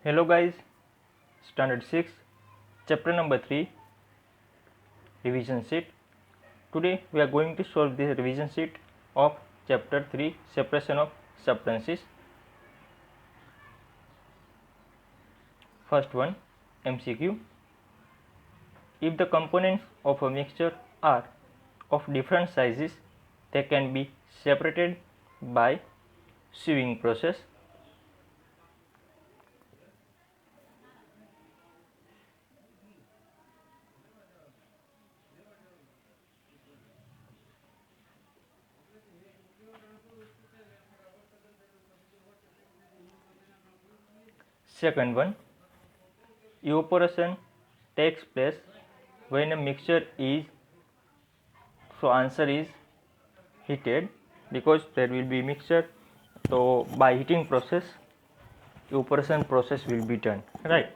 Hello guys, Standard 6, Chapter number 3, Revision Sheet. Today we are going to solve the revision sheet of Chapter 3, Separation of Substances. First one, MCQ. If the components of a mixture are of different sizes, they can be separated by sieving process. Second one, evaporation takes place when a mixture is, so answer is heated, because there will be mixture, so by heating process evaporation process will be done, right?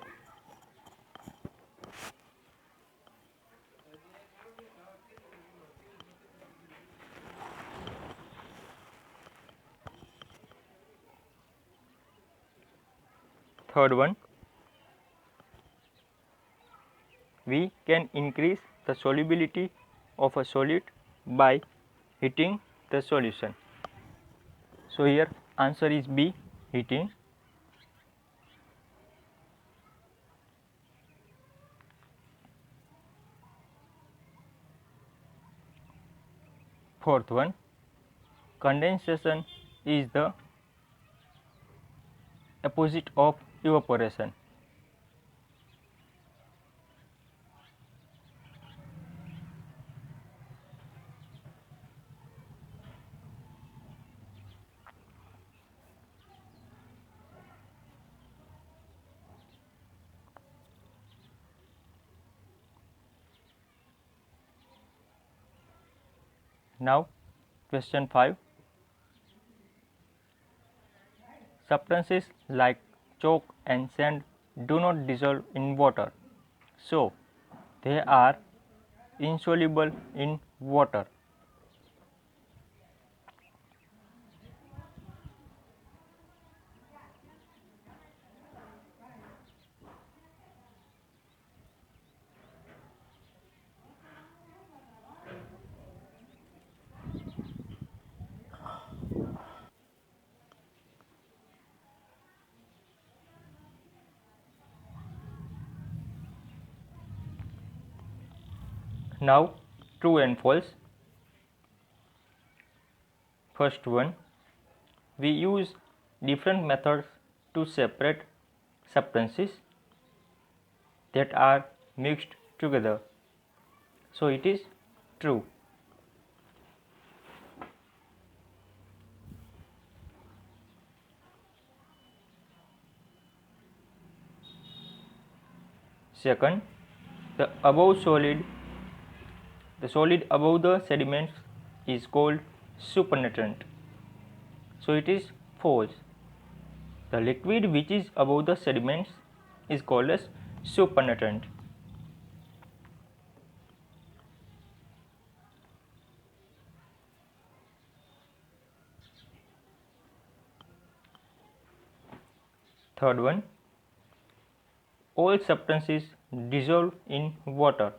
Third one, we can increase the solubility of a solid by heating the solution. So here answer is B, heating. Fourth one, condensation is the opposite of evaporation. Now question 5. Substances like chalk and sand do not dissolve in water, so they are insoluble in water. Now true and false. First one, we use different methods to separate substances that are mixed together, so it is true. Second, the solid above the sediments is called supernatant, so it is false. The liquid which is above the sediments is called as supernatant. Third one, all substances dissolve in water,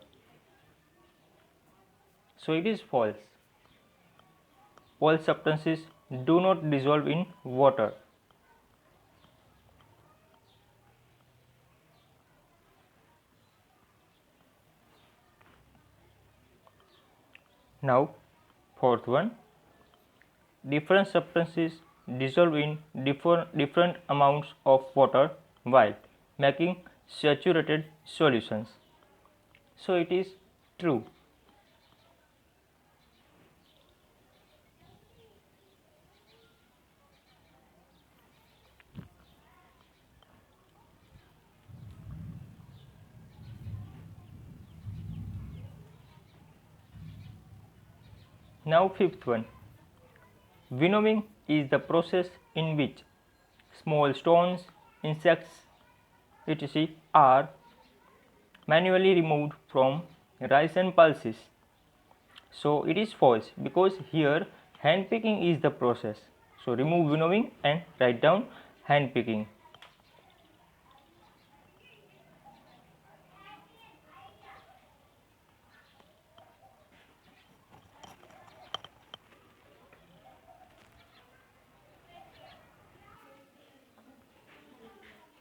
so it is false. All substances do not dissolve in water. Now fourth one, different substances dissolve in different amounts of water while making saturated solutions, so it is true. Now fifth one, winnowing is the process in which small stones, insects, etc. are manually removed from rice and pulses. So it is false, because here hand picking is the process. So remove winnowing and write down hand picking.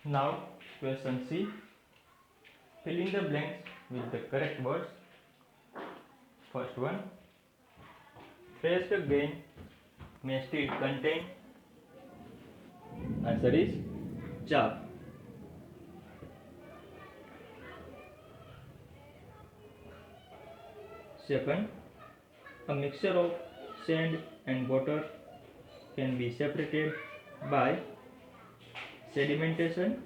Now question C. Fill in the blanks with the correct words. First one. Fresh grain may still contain. Answer is chaff. Second, a mixture of sand and water can be separated by sedimentation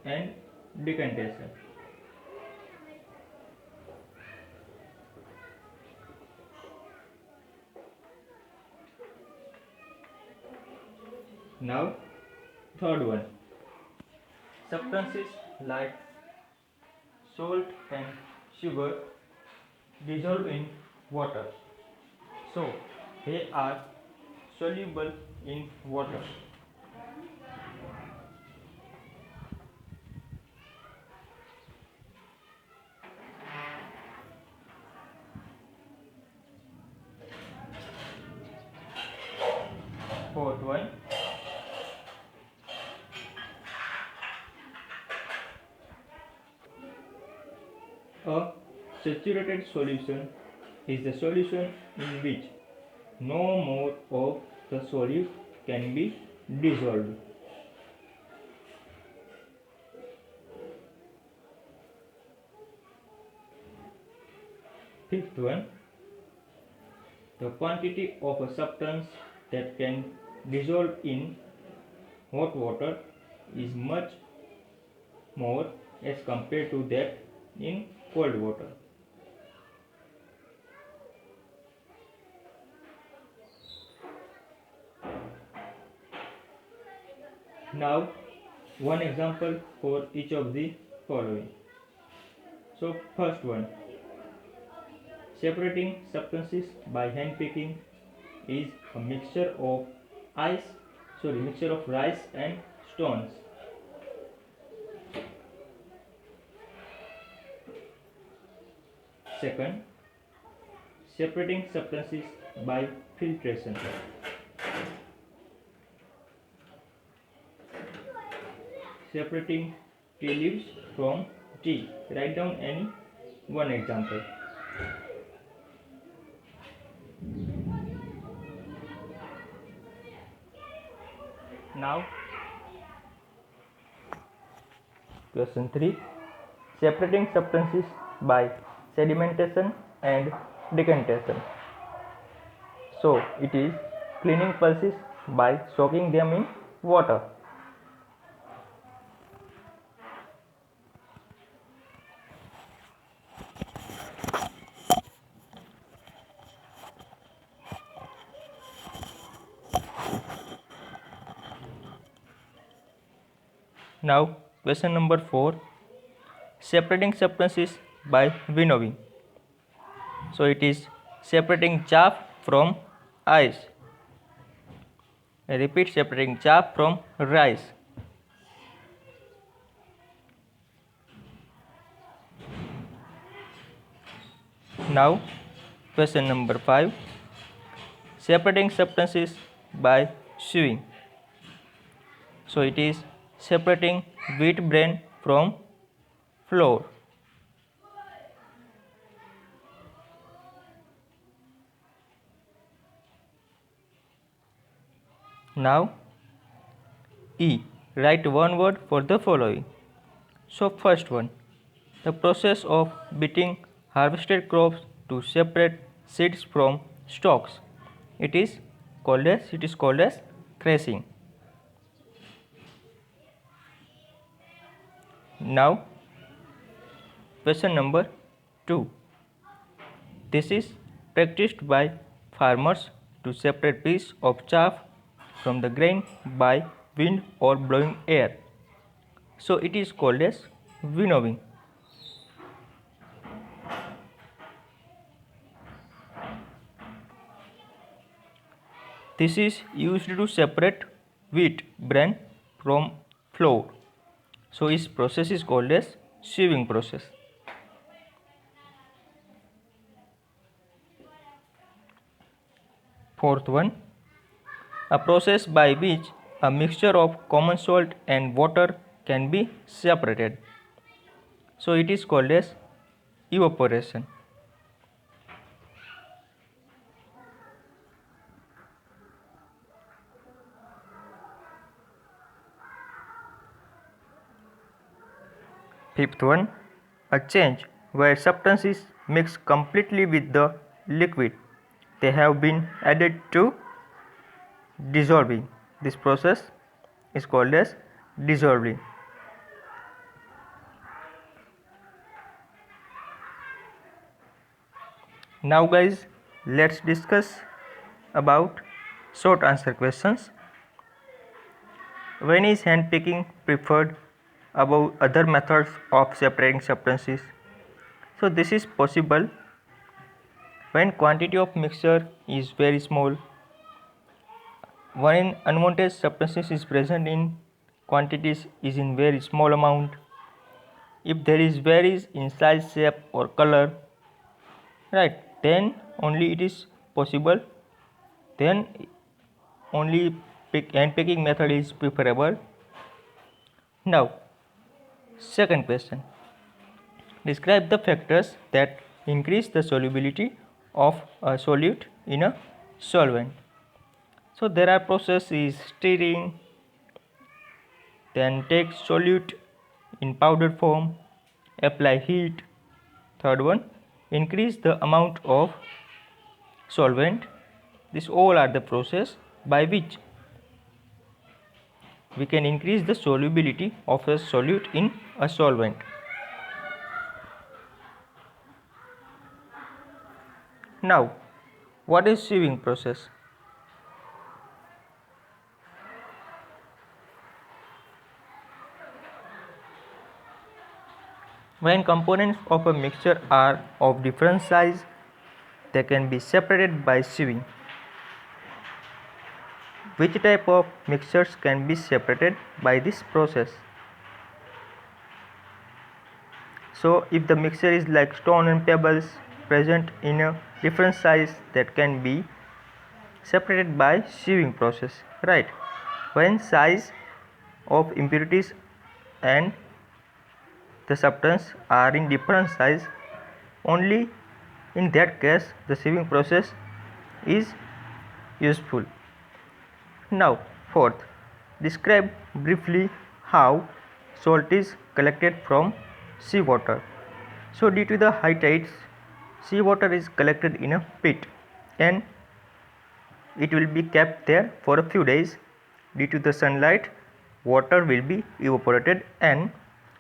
and decantation. Now, third one, substances like salt and sugar dissolve in water, so they are soluble in water. Fourth one, a saturated solution is the solution in which no more of the solute can be dissolved. Fifth one, the quantity of a substance that can dissolve in hot water is much more as compared to that in cold water. Now, one example for each of the following. So, first one, separating substances by hand picking is a mixture of rice and stones. Second, separating substances by filtration. Separating tea leaves from tea. Write down any one example. Now, question 3. Separating substances by sedimentation and decantation. So, it is cleaning pulses by soaking them in water. Now, question number 4. Separating substances by winnowing. So, it is separating chaff from ice. I repeat, separating chaff from rice. Now, question number 5. Separating substances by sewing. So, it is separating wheat bran from flour. Now, E. Write one word for the following. So, first one, the process of beating harvested crops to separate seeds from stalks. It is called as threshing. Now, question number 2. This is practiced by farmers to separate piece of chaff from the grain by wind or blowing air. So, it is called as winnowing. This is used to separate wheat bran from flour. So, this process is called as sieving process. Fourth one, a process by which a mixture of common salt and water can be separated. So it is called as evaporation. Fifth one, a change where substance is mixed completely with the liquid. They have been added to dissolving. This process is called as dissolving. Now guys, let's discuss about short answer questions. When is hand picking preferred above other methods of separating substances? So this is possible when quantity of mixture is very small, when unwanted substances is present in quantities is in very small amount, if there is varies in size, shape or color, right, then only it is possible, then only hand picking method is preferable. Now second question, describe the factors that increase the solubility of a solute in a solvent. So there are processes stirring, then take solute in powdered form, apply heat. Third one, increase the amount of solvent. These all are the process by which we can increase the solubility of a solute in a solvent. Now, what is sieving process? When components of a mixture are of different size, they can be separated by sieving. Which type of mixtures can be separated by this process? So if the mixture is like stone and pebbles present in a different size, that can be separated by sieving process, right? When size of impurities and the substance are in different size, only in that case the sieving process is useful. Now fourth, describe briefly how salt is collected from seawater. So due to the high tides, seawater is collected in a pit and it will be kept there for a few days. Due to the sunlight, water will be evaporated and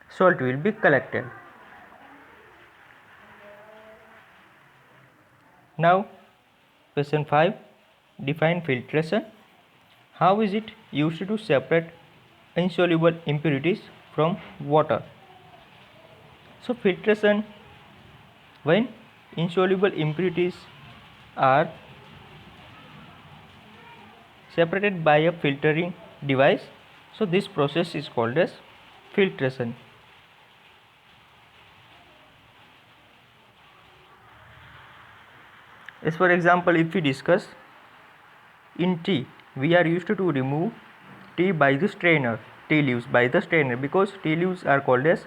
salt will be collected. Now question 5, define filtration. How is it used to separate insoluble impurities from water? So filtration, when insoluble impurities are separated by a filtering device, so this process is called as filtration. As for example, if we discuss in tea, we are used to remove tea by the strainer, tea leaves by the strainer, because tea leaves are called as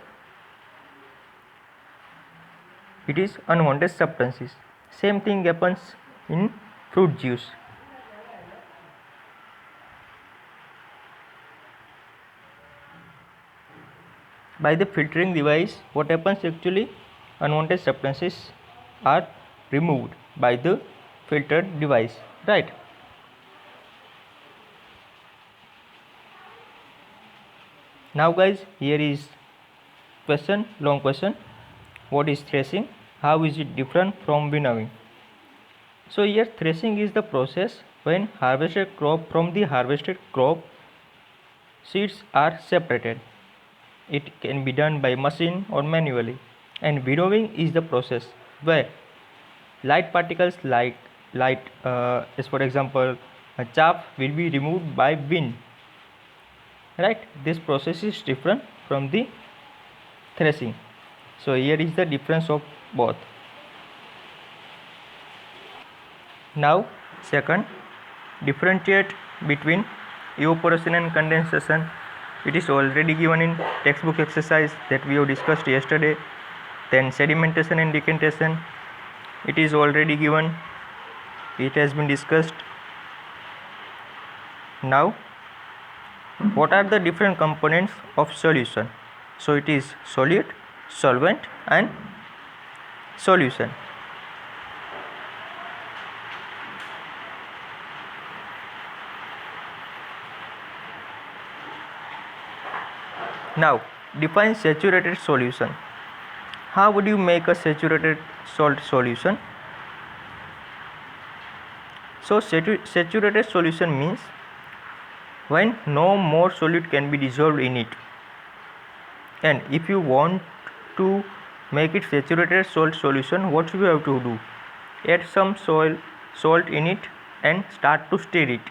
it is unwanted substances. Same thing happens in fruit juice. By the filtering device, what happens actually, unwanted substances are removed by the filtered device, right? Now guys, here is question, long question. What is threshing? How is it different from winnowing? So here threshing is the process when harvested crop from the harvested crop seeds are separated. It can be done by machine or manually. And winnowing is the process where light particles like as for example chaff will be removed by wind, right? This process is different from the threshing. So here is the difference of both. Now second, differentiate between evaporation and condensation. It is already given in textbook exercise that we have discussed yesterday. Then sedimentation and decantation, it is already given, it has been discussed. Now what are the different components of solution? So it is solute, solvent and solution. Now define saturated solution. How would you make a saturated salt solution? So saturated solution means when no more solute can be dissolved in it. And if you want to make it saturated salt solution, what you have to do? Add some salt in it and start to stir it,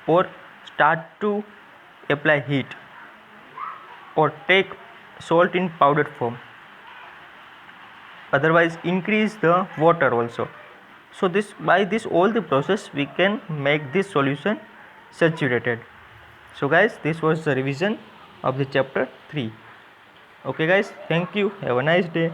or start to apply heat, or take salt in powdered form. Otherwise increase the water also. So by this all the process we can make this solution saturated. So guys, this was the revision of the chapter 3. Okay guys, thank you, have a nice day.